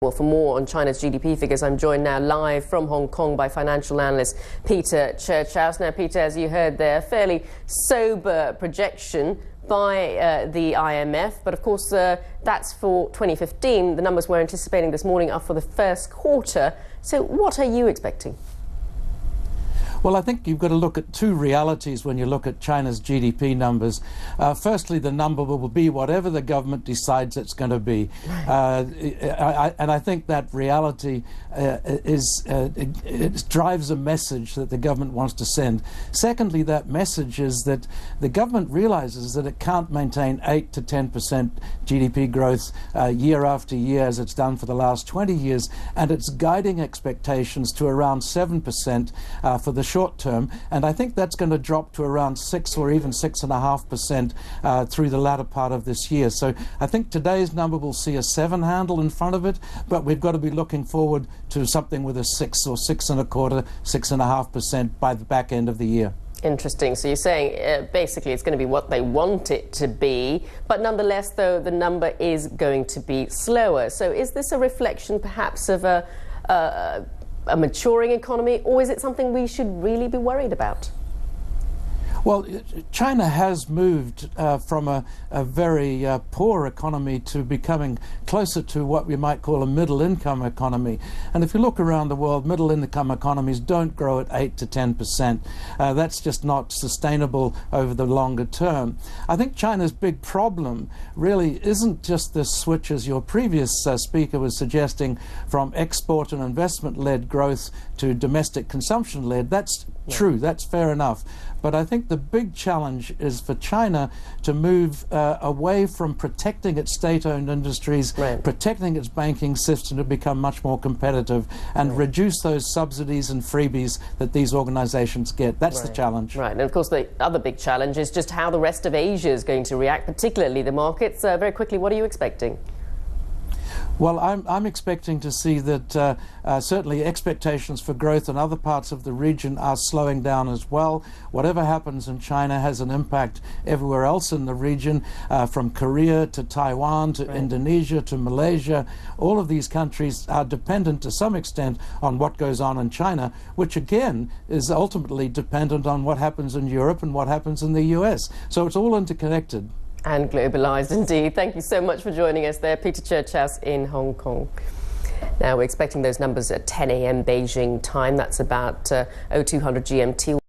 Well, for more on China's GDP figures, I'm joined now live from Hong Kong by financial analyst Peter Churchouse. Now, Peter, as you heard there, fairly sober projection by the IMF, but of course that's for 2015. The numbers we're anticipating this morning are for the first quarter. So what are you expecting? Well, I think you've got to look at two realities when you look at China's GDP numbers. Firstly, the number will be whatever the government decides it's going to be. And I think that reality it drives a message that the government wants to send. Secondly, that message is that the government realizes that it can't maintain 8 to 10% GDP growth year after year as it's done for the last 20 years, and it's guiding expectations to around 7% for the short term, and I think that's going to drop to around 6 or even 6.5% through the latter part of this year. So I think today's number will see a 7 handle in front of it, but we've got to be looking forward to something with a 6 or 6.25%, 6.5% by the back end of the year. Interesting. So you're saying basically it's going to be what they want it to be, but nonetheless, though, the number is going to be slower. So is this a reflection perhaps of a maturing economy, or is it something we should really be worried about? Well, China has moved from a very poor economy to becoming closer to what we might call a middle-income economy. And if you look around the world, middle-income economies don't grow at 8 to 10%. That's just not sustainable over the longer term. I think China's big problem really isn't just this switch, as your previous speaker was suggesting, from export and investment-led growth to domestic consumption-led. That's true, that's fair enough. But I think the big challenge is for China to move away from protecting its state-owned industries, protecting its banking system to become much more competitive and reduce those subsidies and freebies that these organizations get. That's the challenge. Right, and of course the other big challenge is just how the rest of Asia is going to react, particularly the markets. Very quickly, what are you expecting? Well, I'm expecting to see that certainly expectations for growth in other parts of the region are slowing down as well. Whatever happens in China has an impact everywhere else in the region, from Korea to Taiwan to Indonesia to Malaysia. All of these countries are dependent to some extent on what goes on in China, which again is ultimately dependent on what happens in Europe and what happens in the US. So it's all interconnected. And globalised indeed. Thank you so much for joining us there, Peter Churchouse in Hong Kong. Now we're expecting those numbers at 10 a.m. Beijing time. That's about 0200 GMT.